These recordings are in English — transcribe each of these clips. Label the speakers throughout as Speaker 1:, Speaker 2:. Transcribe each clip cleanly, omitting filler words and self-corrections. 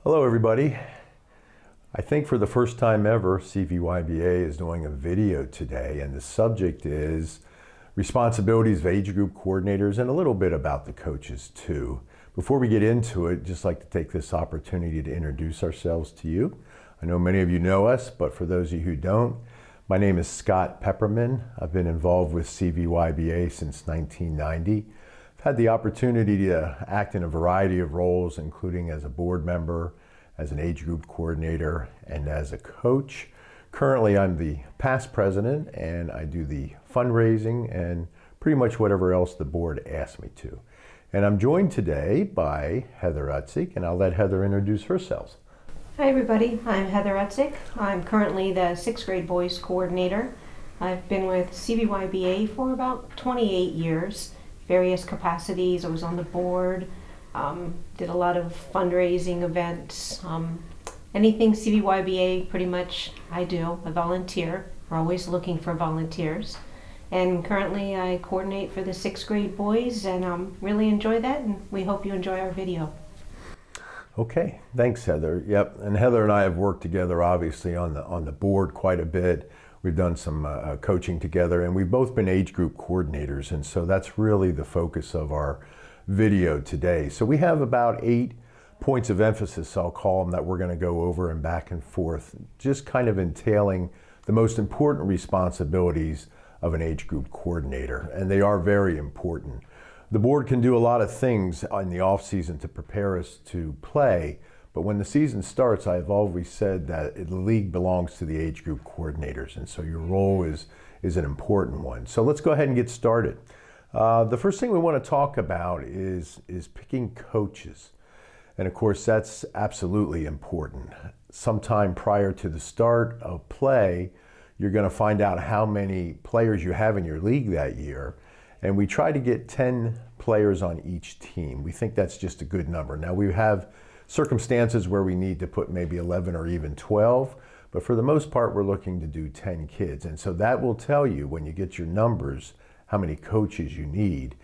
Speaker 1: Hello everybody. I think for the first time ever, CVYBA is doing a video today, and the subject is responsibilities of age group coordinators and a little bit about the coaches too. Before we get into it, just like to take this opportunity to introduce ourselves to you. I know many of you know us, but for those of you who don't, my name is Scott Pepperman. I've been involved with CVYBA since 1990. I've had the opportunity to act in a variety of roles, including as a board member, as an age group coordinator, and as a coach. Currently, I'm the past president, and I do the fundraising and pretty much whatever else the board asks me to. And I'm joined today by Heather Utzik, and I'll let Heather introduce herself.
Speaker 2: Hi everybody, I'm Heather Utzik. I'm currently the 6th grade boys coordinator. I've been with CVYBA for about 28 years, various capacities. I was on the board, did a lot of fundraising events. Anything CVYBA pretty much I do. I volunteer. We're always looking for volunteers. And currently I coordinate for the 6th grade boys, and really enjoy that, and we hope you enjoy our video.
Speaker 1: Okay, thanks Heather. Yep, and Heather and I have worked together obviously on the board quite a bit. We've done some coaching together, and we've both been age group coordinators, and so that's really the focus of our video today. So we have about 8 points of emphasis, I'll call them, that we're going to go over and back and forth, just kind of entailing the most important responsibilities of an age group coordinator, and they are very important. The board can do a lot of things in the off season to prepare us to play, but when the season starts, I've always said that the league belongs to the age group coordinators, and so your role is an important one. So let's go ahead and get started. The first thing we want to talk about is picking coaches. And of course, that's absolutely important. Sometime prior to the start of play, you're going to find out how many players you have in your league that year. And we try to get 10 players on each team. We think that's just a good number. Now, we have circumstances where we need to put maybe 11 or even 12, but for the most part, we're looking to do 10 kids. And so that will tell you, when you get your numbers, how many coaches you need.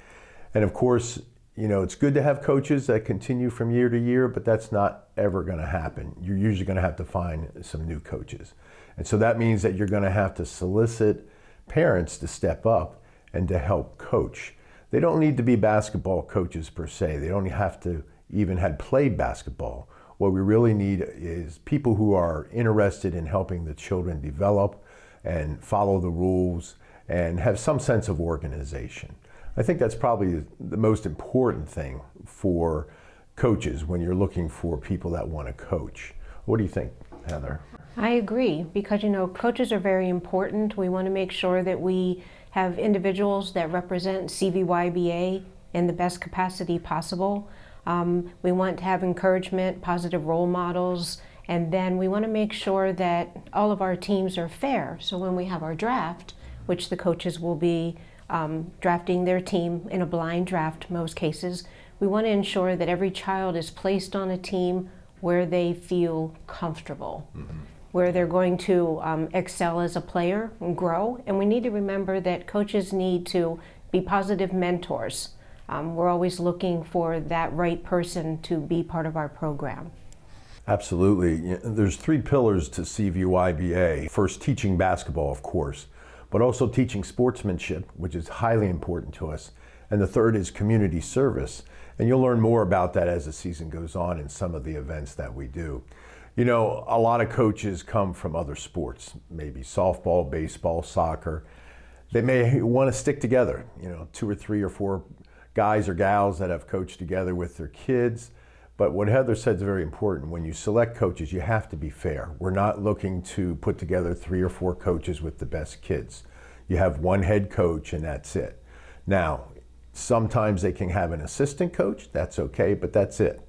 Speaker 1: And of course, you know, it's good to have coaches that continue from year to year, but that's not ever going to happen. You're usually going to have to find some new coaches. And so that means that you're going to have to solicit parents to step up and to help coach. They don't need to be basketball coaches per se. They don't have to even had played basketball. What we really need is people who are interested in helping the children develop and follow the rules and have some sense of organization. I think that's probably the most important thing for coaches when you're looking for people that want to coach. What do you think, Heather?
Speaker 2: I agree, because coaches are very important. We want to make sure that we have individuals that represent CVYBA in the best capacity possible. We want to have encouragement, positive role models, and then we want to make sure that all of our teams are fair. So when we have our draft, which the coaches will be drafting their team in a blind draft most cases, we want to ensure that every child is placed on a team where they feel comfortable, where they're going to excel as a player and grow. And we need to remember that coaches need to be positive mentors. We're always looking for that right person to be part of our program.
Speaker 1: Absolutely. There's 3 pillars to CVYBA. First, teaching basketball, of course, but also teaching sportsmanship, which is highly important to us. And the third is community service. And you'll learn more about that as the season goes on in some of the events that we do. You know, a lot of coaches come from other sports, maybe softball, baseball, soccer. They may want to stick together, 2 or 3 or 4 guys or gals that have coached together with their kids. But what Heather said is very important. When you select coaches, you have to be fair. We're not looking to put together 3 or 4 coaches with the best kids. You have one head coach and that's it. Now, sometimes they can have an assistant coach, that's okay, but that's it.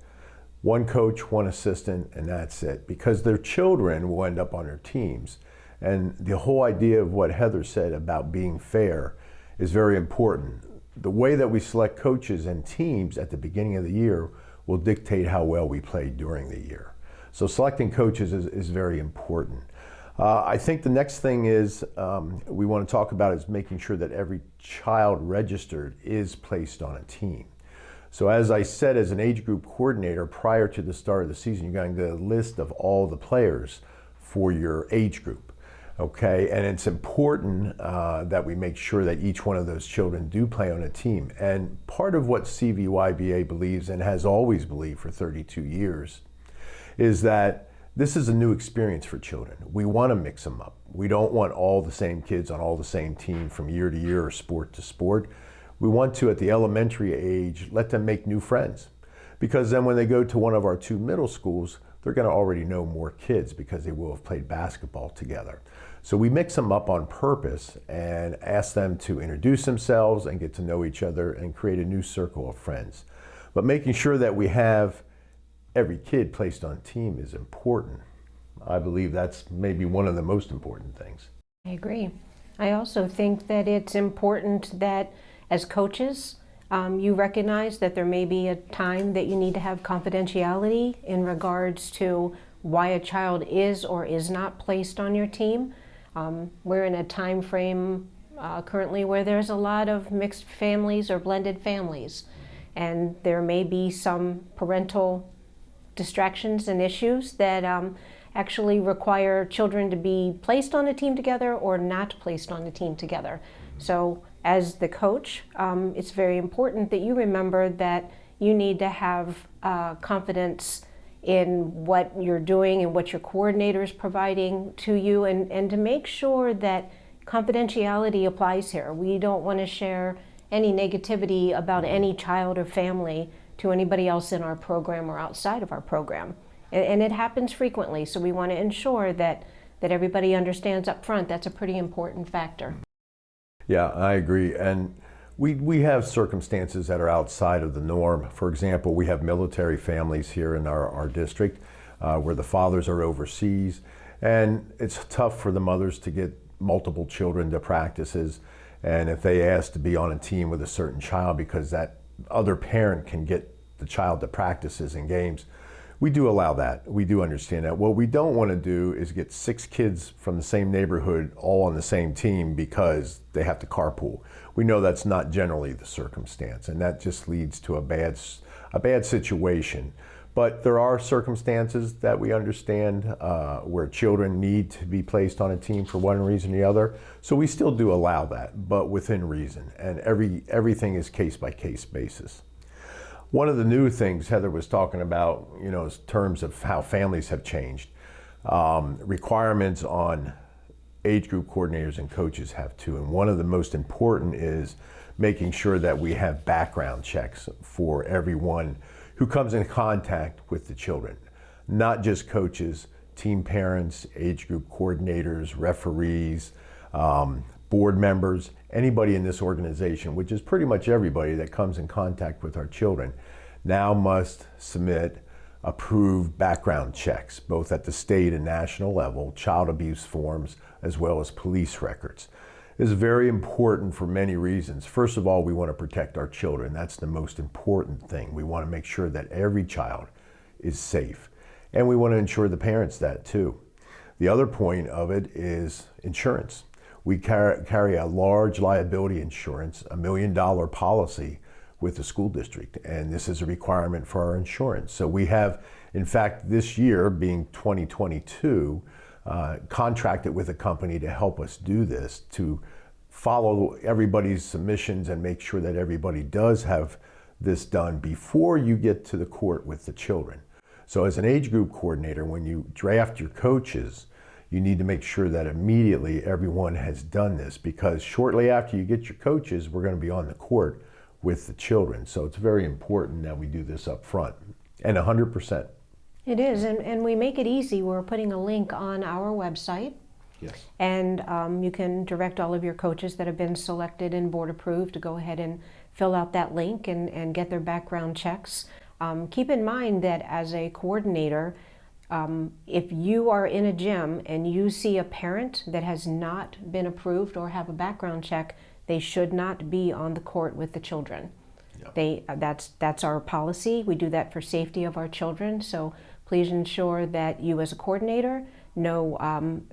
Speaker 1: One coach, one assistant, and that's it. Because their children will end up on their teams. And the whole idea of what Heather said about being fair is very important. The way that we select coaches and teams at the beginning of the year will dictate how well we play during the year. So selecting coaches is very important. I think the next thing is we want to talk about is making sure that every child registered is placed on a team. So as I said, as an age group coordinator, prior to the start of the season, you're going to get a list of all the players for your age group. Okay, and it's important that we make sure that each one of those children do play on a team. And part of what CVYBA believes, and has always believed for 32 years, is that this is a new experience for children. We want to mix them up. We don't want all the same kids on all the same team from year to year or sport to sport. We want to, at the elementary age, let them make new friends. Because then when they go to one of our 2 middle schools, they're going to already know more kids because they will have played basketball together. So we mix them up on purpose and ask them to introduce themselves and get to know each other and create a new circle of friends. But making sure that we have every kid placed on team is important. I believe that's maybe one of the most important things.
Speaker 2: I agree. I also think that it's important that as coaches, you recognize that there may be a time that you need to have confidentiality in regards to why a child is or is not placed on your team. We're in a time frame currently where there's a lot of mixed families or blended families, and there may be some parental distractions and issues that actually require children to be placed on a team together or not placed on a team together. So as the coach, it's very important that you remember that you need to have confidence in what you're doing and what your coordinator is providing to you, and to make sure that confidentiality applies here. We don't want to share any negativity about any child or family to anybody else in our program or outside of our program. And it happens frequently, so we want to ensure that everybody understands up front. That's a pretty important factor.
Speaker 1: Yeah, I agree. And we have circumstances that are outside of the norm. For example, we have military families here in our district where the fathers are overseas, and it's tough for the mothers to get multiple children to practices. And if they ask to be on a team with a certain child because that other parent can get the child to practices and games, we do allow that. We do understand that. What we don't want to do is get 6 kids from the same neighborhood all on the same team because they have to carpool. We know that's not generally the circumstance, and that just leads to a bad situation. But there are circumstances that we understand where children need to be placed on a team for one reason or the other. So we still do allow that, but within reason. And everything is case-by-case basis. One of the new things Heather was talking about, in terms of how families have changed, requirements on age group coordinators and coaches have too. And one of the most important is making sure that we have background checks for everyone who comes in contact with the children, not just coaches, team parents, age group coordinators, referees, board members, anybody in this organization, which is pretty much everybody that comes in contact with our children, now must submit approved background checks, both at the state and national level, child abuse forms, as well as police records. This is very important for many reasons. First of all, we want to protect our children. That's the most important thing. We want to make sure that every child is safe. And we want to ensure the parents that too. The other point of it is insurance. We carry a large liability insurance, $1 million policy with the school district, and this is a requirement for our insurance. So we have, in fact, this year being 2022, contracted with a company to help us do this, to follow everybody's submissions and make sure that everybody does have this done before you get to the court with the children. So as an age group coordinator, when you draft your coaches, you need to make sure that immediately everyone has done this, because shortly after you get your coaches, we're going to be on the court with the children. So it's very important that we do this up front, and 100%.
Speaker 2: It is, and we make it easy. We're putting a link on our website.
Speaker 1: Yes.
Speaker 2: And you can direct all of your coaches that have been selected and board approved to go ahead and fill out that link and get their background checks. Keep in mind that as a coordinator, if you are in a gym and you see a parent that has not been approved or have a background check, they should not be on the court with the children. Yep. That's our policy. We do that for safety of our children. So please ensure that you as a coordinator know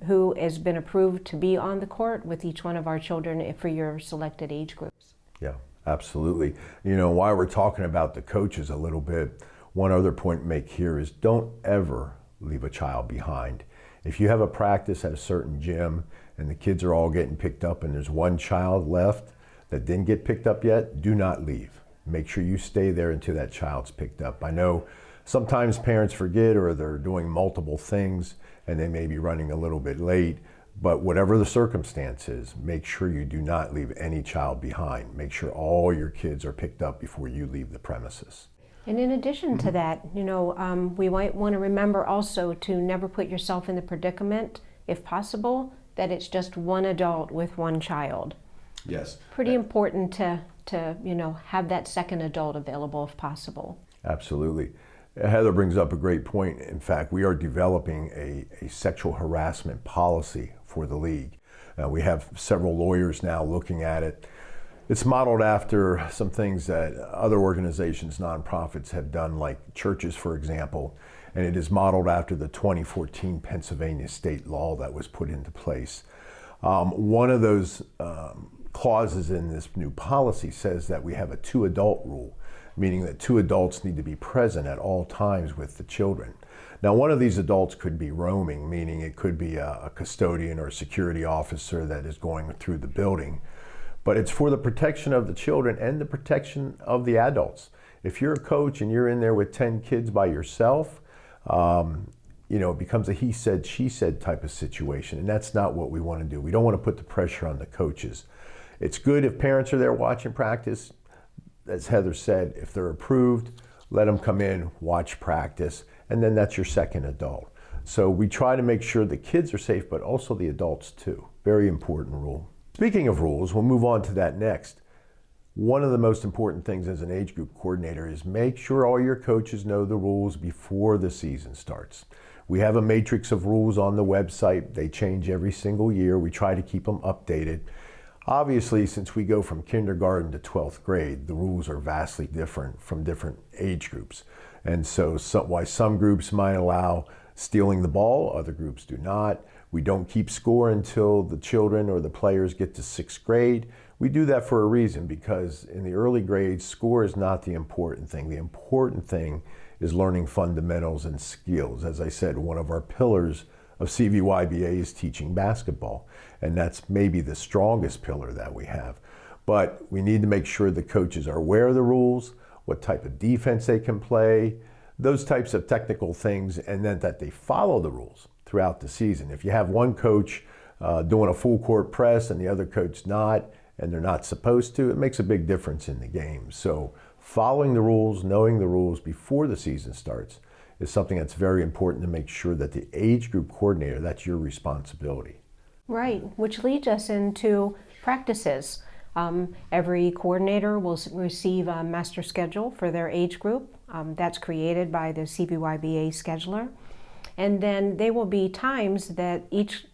Speaker 2: who has been approved to be on the court with each one of our children for your selected age groups.
Speaker 1: Yeah, Absolutely. You know, while we're talking about the coaches a little bit, one other point to make here is don't ever leave a child behind. If you have a practice at a certain gym and the kids are all getting picked up and there's one child left that didn't get picked up yet, do not leave. Make sure you stay there until that child's picked up. I know sometimes parents forget or they're doing multiple things and they may be running a little bit late, but whatever the circumstance is, make sure you do not leave any child behind. Make sure all your kids are picked up before you leave the premises.
Speaker 2: And in addition to that, you know, we might want to remember also to never put yourself in the predicament, if possible, that it's just one adult with one child.
Speaker 1: Yes.
Speaker 2: Pretty important to you know, have that second adult available if possible.
Speaker 1: Absolutely. Heather brings up a great point. In fact, we are developing a sexual harassment policy for the league. We have several lawyers now looking at it. It's modeled after some things that other organizations, nonprofits have done, like churches, for example, and it is modeled after the 2014 Pennsylvania state law that was put into place. One of those clauses in this new policy says that we have a 2-adult rule, meaning that 2 adults need to be present at all times with the children. Now, one of these adults could be roaming, meaning it could be a custodian or a security officer that is going through the building. But it's for the protection of the children and the protection of the adults. If you're a coach and you're in there with 10 kids by yourself, you know, it becomes a he said, she said type of situation. And that's not what we want to do. We don't want to put the pressure on the coaches. It's good if parents are there watching practice. As Heather said, if they're approved, let them come in, watch practice, and then that's your second adult. So we try to make sure the kids are safe, but also the adults too. Very important rule. Speaking of rules, we'll move on to that next. One of the most important things as an age group coordinator is make sure all your coaches know the rules before the season starts. We have a matrix of rules on the website. They change every single year. We try to keep them updated. Obviously, since we go from kindergarten to 12th grade, the rules are vastly different from different age groups. And so why some groups might allow stealing the ball, other groups do not. We don't keep score until the children or the players get to 6th grade. We do that for a reason, because in the early grades, score is not the important thing. The important thing is learning fundamentals and skills. As I said, one of our pillars of CVYBA is teaching basketball, and that's maybe the strongest pillar that we have. But we need to make sure the coaches are aware of the rules, what type of defense they can play, those types of technical things, and then that they follow the rules throughout the season. If you have one coach doing a full court press and the other coach not, and they're not supposed to, it makes a big difference in the game. So following the rules, knowing the rules before the season starts is something that's very important to make sure that the age group coordinator, that's your responsibility.
Speaker 2: Right, which leads us into practices. Every coordinator will receive a master schedule for their age group. That's created by the CVYBA scheduler. And then there will be times that each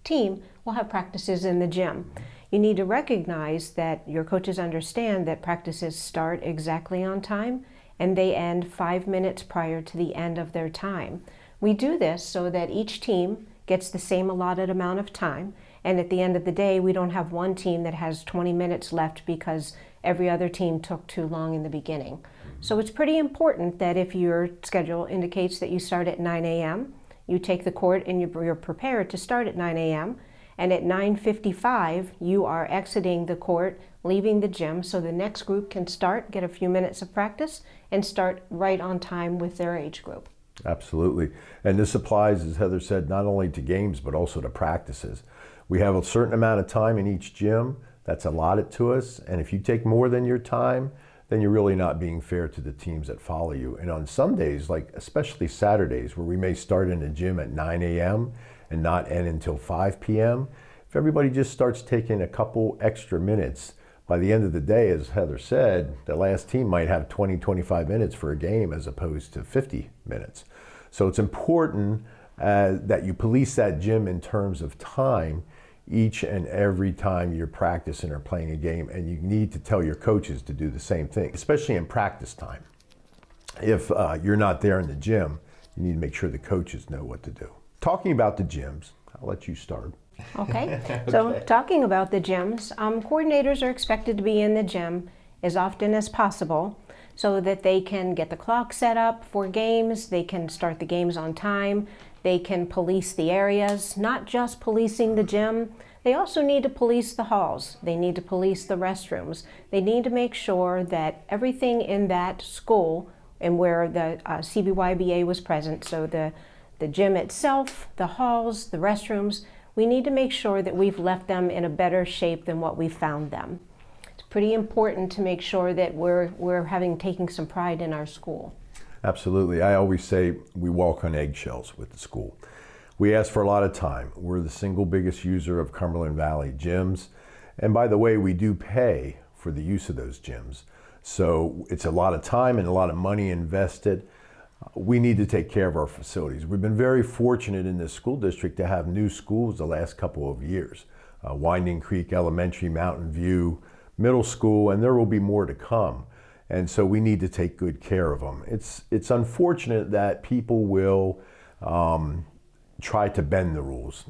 Speaker 2: team will have practices in the gym. You need to recognize that your coaches understand that practices start exactly on time and they end 5 minutes prior to the end of their time. We do this so that each team gets the same allotted amount of time, and at the end of the day, we don't have one team that has 20 minutes left because every other team took too long in the beginning. So it's pretty important that if your schedule indicates that you start at 9 a.m., you take the court and you're prepared to start at 9 a.m., and at 9:55, you are exiting the court, leaving the gym, so the next group can start, get a few minutes of practice, and start right on time with their age group.
Speaker 1: Absolutely. And this applies, as Heather said, not only to games, but also to practices. We have a certain amount of time in each gym that's allotted to us, and if you take more than your time, then you're really not being fair to the teams that follow you. And on some days, like especially Saturdays, where we may start in the gym at 9 a.m., and not end until 5 p.m. If everybody just starts taking a couple extra minutes, by the end of the day, as Heather said, the last team might have 20, 25 minutes for a game as opposed to 50 minutes. So it's important that you police that gym in terms of time each and every time you're practicing or playing a game, and you need to tell your coaches to do the same thing, especially in practice time. If you're not there in the gym, you need to make sure the coaches know what to do. Talking about the gyms, I'll let you start.
Speaker 2: Okay, so talking about the gyms, coordinators are expected to be in the gym as often as possible so that they can get the clock set up for games, they can start the games on time, they can police the areas, not just policing the gym. They also need to police the halls, they need to police the restrooms, they need to make sure that everything in that school and where the CVYBA was present, so the gym itself, the halls, the restrooms, we need to make sure that we've left them in a better shape than what we found them. It's pretty important to make sure that we're taking some pride in our school.
Speaker 1: Absolutely. I always say we walk on eggshells with the school. We ask for a lot of time. We're the single biggest user of Cumberland Valley gyms. And by the way, we do pay for the use of those gyms. So it's a lot of time and a lot of money invested. We need to take care of our facilities. We've been very fortunate in this school district to have new schools the last couple of years. Winding Creek Elementary, Mountain View Middle School, and there will be more to come. And so we need to take good care of them. It's unfortunate that people will try to bend the rules,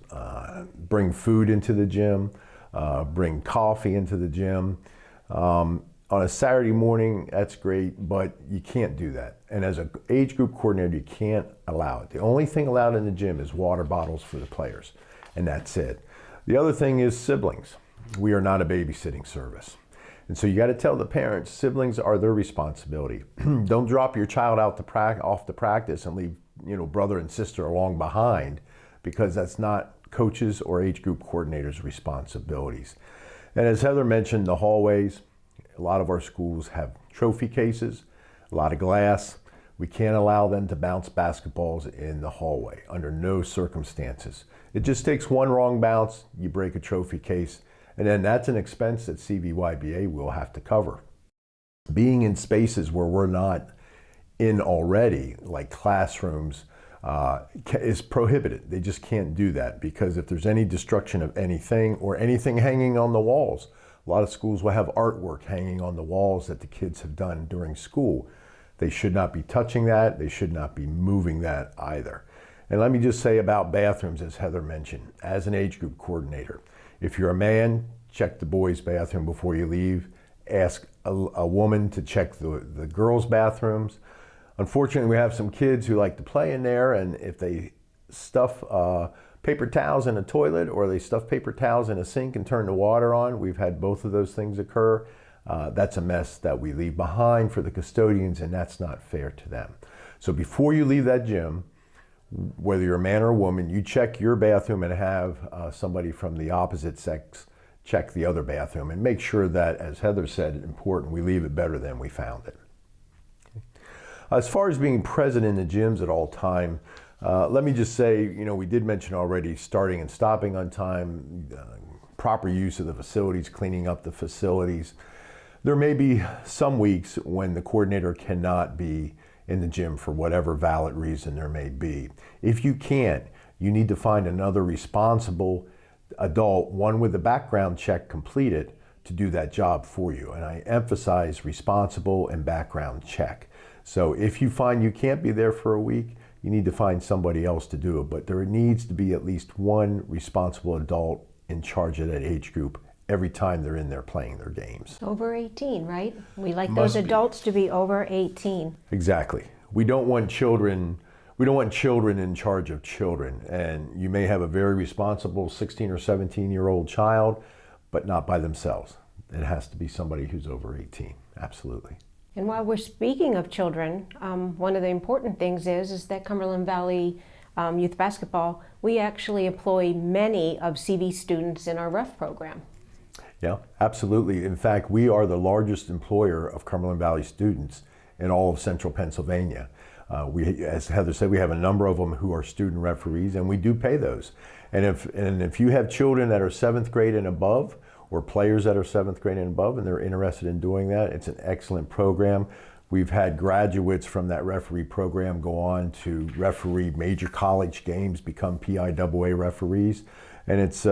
Speaker 1: bring food into the gym, bring coffee into the gym. On a Saturday morning, that's great, but you can't do that. And as an age group coordinator, you can't allow it. The only thing allowed in the gym is water bottles for the players, and that's it. The other thing is siblings. We are not a babysitting service. And so you got to tell the parents, siblings are their responsibility. Don't drop your child off to practice and leave, brother and sister along behind, because that's not coaches or age group coordinators' responsibilities. And as Heather mentioned, the hallways, a lot of our schools have trophy cases, a lot of glass. We can't allow them to bounce basketballs in the hallway under no circumstances. It just takes one wrong bounce, you break a trophy case, and then that's an expense that CVYBA will have to cover. Being in spaces where we're not in already, like classrooms, is prohibited. They just can't do that, because if there's any destruction of anything or anything hanging on the walls, a lot of schools will have artwork hanging on the walls that the kids have done during school. They should not be touching that. They should not be moving that either. And let me just say about bathrooms, as Heather mentioned, as an age group coordinator, if you're a man, check the boys' bathroom before you leave. Ask a woman to check the girls' bathrooms. Unfortunately, we have some kids who like to play in there, and if they stuff paper towels in a toilet or they stuff paper towels in a sink and turn the water on, we've had both of those things occur. That's a mess that we leave behind for the custodians, and that's not fair to them. So before you leave that gym, whether you're a man or a woman, you check your bathroom and have somebody from the opposite sex check the other bathroom, and make sure that, as Heather said, important, we leave it better than we found it. As far as being present in the gyms at all time, let me just say, we did mention already starting and stopping on time, proper use of the facilities, cleaning up the facilities. There may be some weeks when the coordinator cannot be in the gym for whatever valid reason there may be. If you can't, you need to find another responsible adult, one with a background check completed, to do that job for you. And I emphasize responsible and background check. So if you find you can't be there for a week, you need to find somebody else to do it. But there needs to be at least one responsible adult in charge of that age group every time they're in there playing their games.
Speaker 2: Over 18, right? We like those adults to be over 18.
Speaker 1: Exactly. We don't want children in charge of children. And you may have a very responsible 16 or 17-year-old child, but not by themselves. It has to be somebody who's over 18. Absolutely.
Speaker 2: And while we're speaking of children, one of the important things is that Cumberland Valley Youth Basketball, we actually employ many of CV students in our ref program.
Speaker 1: Yeah, absolutely. In fact, we are the largest employer of Cumberland Valley students in all of central Pennsylvania. As Heather said, we have a number of them who are student referees, and we do pay those. And if you have children that are 7th grade and above, or players that are 7th grade and above, and they're interested in doing that, it's an excellent program. We've had graduates from that referee program go on to referee major college games, become PIAA referees. And it's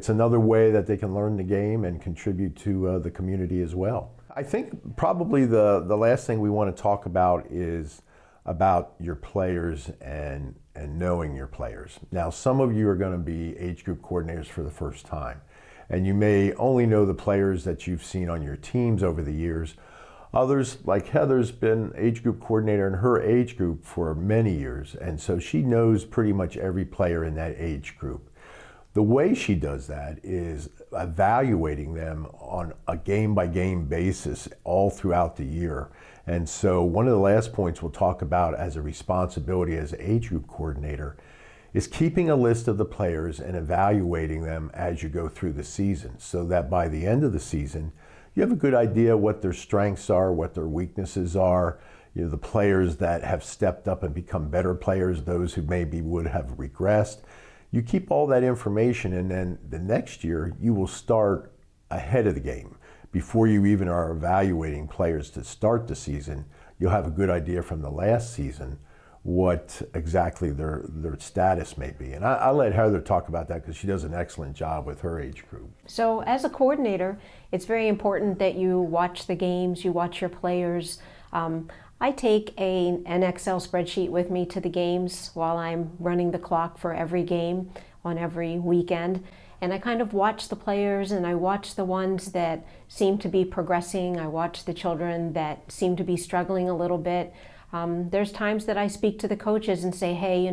Speaker 1: another way that they can learn the game and contribute to the community as well. I think probably the last thing we want to talk about is about your players and and knowing your players. Now, some of you are going to be age group coordinators for the first time, and you may only know the players that you've seen on your teams over the years. Others, like Heather's been age group coordinator in her age group for many years, and so she knows pretty much every player in that age group. The way she does that is evaluating them on a game-by-game basis all throughout the year. And so one of the last points we'll talk about as a responsibility as age group coordinator is keeping a list of the players and evaluating them as you go through the season, so that by the end of the season, you have a good idea what their strengths are, what their weaknesses are, the players that have stepped up and become better players, those who maybe would have regressed. You keep all that information, and then the next year you will start ahead of the game. Before you even are evaluating players to start the season, you'll have a good idea from the last season what exactly their status may be. And I'll let Heather talk about that because she does an excellent job with her age group.
Speaker 2: So as a coordinator, it's very important that you watch the games, you watch your players. I take an Excel spreadsheet with me to the games while I'm running the clock for every game on every weekend. And I kind of watch the players, and I watch the ones that seem to be progressing. I watch the children that seem to be struggling a little bit. There's times that I speak to the coaches and say, hey,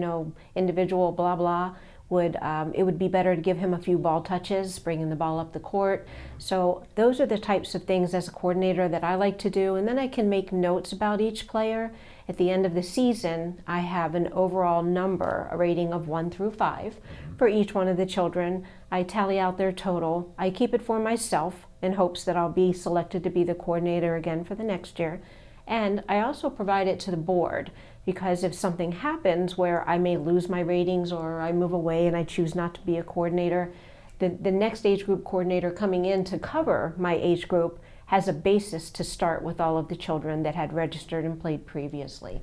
Speaker 2: individual blah blah, it would be better to give him a few ball touches, bringing the ball up the court. So those are the types of things as a coordinator that I like to do. And then I can make notes about each player. At the end of the season, I have an overall number, a rating of 1 through 5 for each one of the children. I tally out their total. I keep it for myself in hopes that I'll be selected to be the coordinator again for the next year. And I also provide it to the board, because if something happens where I may lose my ratings or I move away and I choose not to be a coordinator, the next age group coordinator coming in to cover my age group has a basis to start with all of the children that had registered and played previously.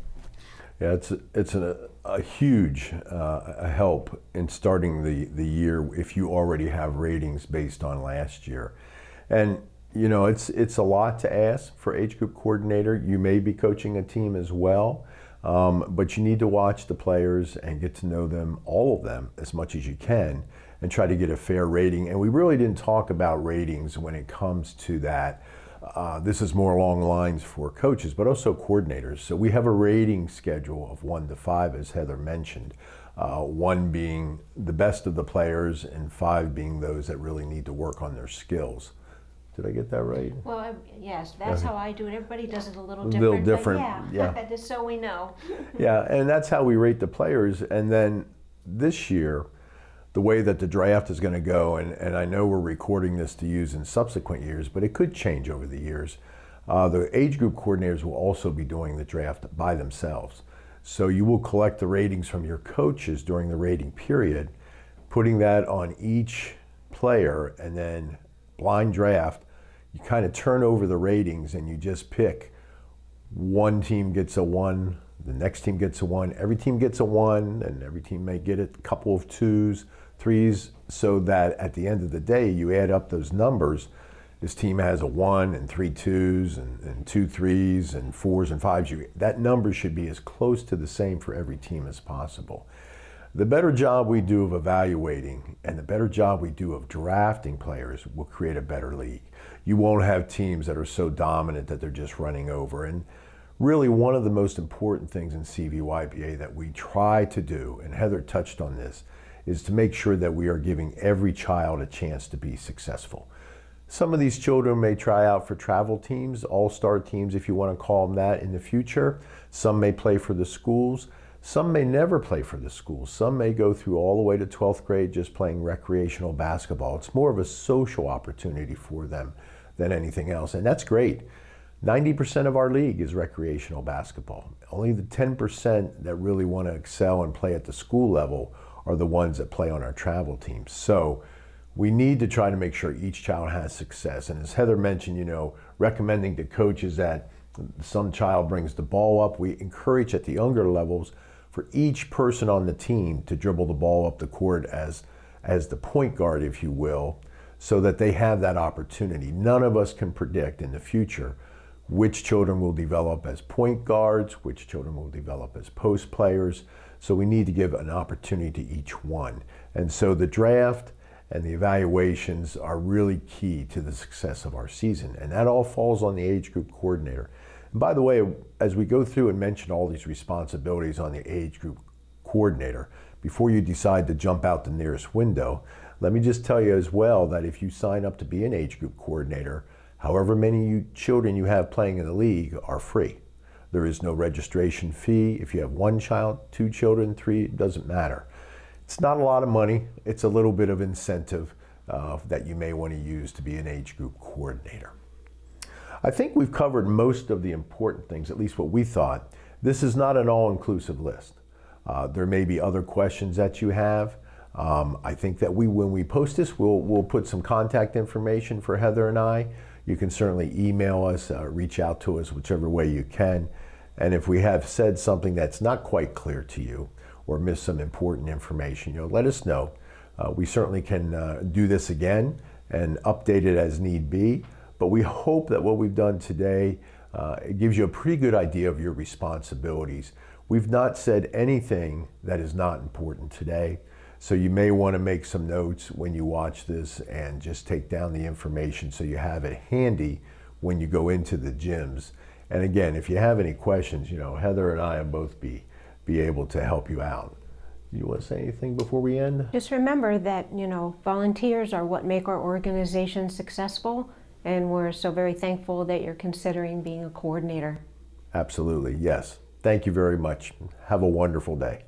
Speaker 1: Yeah, it's a huge help in starting the year if you already have ratings based on last year. And it's a lot to ask for age group coordinator. You may be coaching a team as well, but you need to watch the players and get to know them, all of them, as much as you can, and try to get a fair rating. And we really didn't talk about ratings when it comes to that. This is more along the lines for coaches, but also coordinators. So we have a rating schedule of 1 to 5, as Heather mentioned. 1 being the best of the players, and 5 being those that really need to work on their skills. Did I get that right?
Speaker 2: Well, yes, that's how I do it. Everybody does it a little different.
Speaker 1: Little different,
Speaker 2: yeah. Just so we know.
Speaker 1: Yeah, and that's how we rate the players. And then this year, the way that the draft is going to go, and I know we're recording this to use in subsequent years, but it could change over the years. The age group coordinators will also be doing the draft by themselves. So you will collect the ratings from your coaches during the rating period, putting that on each player, and then blind draft. You kind of turn over the ratings and you just pick. One team gets a 1, the next team gets a 1, every team gets a 1, and every team may get a couple of 2s, 3s, so that at the end of the day, you add up those numbers. This team has a 1 and 3 2s and 2 3s and 4s and 5s. That number should be as close to the same for every team as possible. The better job we do of evaluating and the better job we do of drafting players will create a better league. You won't have teams that are so dominant that they're just running over. And really one of the most important things in CVYBA that we try to do, and Heather touched on this, is to make sure that we are giving every child a chance to be successful. Some of these children may try out for travel teams, all-star teams if you want to call them that, in the future. Some may play for the schools. Some may never play for the schools. Some may go through all the way to 12th grade just playing recreational basketball. It's more of a social opportunity for them than anything else, and that's great. 90% of our league is recreational basketball. Only the 10% that really want to excel and play at the school level are the ones that play on our travel teams. So we need to try to make sure each child has success. And as Heather mentioned, recommending to coaches that some child brings the ball up, we encourage at the younger levels for each person on the team to dribble the ball up the court as the point guard, if you will, so that they have that opportunity. None of us can predict in the future which children will develop as point guards, which children will develop as post players. So we need to give an opportunity to each one. And so the draft and the evaluations are really key to the success of our season. And that all falls on the age group coordinator. And by the way, as we go through and mention all these responsibilities on the age group coordinator, before you decide to jump out the nearest window, let me just tell you as well that if you sign up to be an age group coordinator, however many children you have playing in the league are free. There is no registration fee. If you have one child, 2 children, 3, it doesn't matter. It's not a lot of money. It's a little bit of incentive that you may want to use to be an age group coordinator. I think we've covered most of the important things, at least what we thought. This is not an all-inclusive list. There may be other questions that you have. I think that when we post this, we'll put some contact information for Heather and I. You can certainly email us, reach out to us, whichever way you can. And if we have said something that's not quite clear to you or missed some important information, let us know. We certainly can do this again and update it as need be. But we hope that what we've done today it gives you a pretty good idea of your responsibilities. We've not said anything that is not important today. So you may want to make some notes when you watch this and just take down the information so you have it handy when you go into the gyms. And again, if you have any questions, Heather and I will both be able to help you out. You want to say anything before we end?
Speaker 2: Just remember that, volunteers are what make our organization successful, and we're so very thankful that you're considering being a coordinator.
Speaker 1: Absolutely, yes. Thank you very much. Have a wonderful day.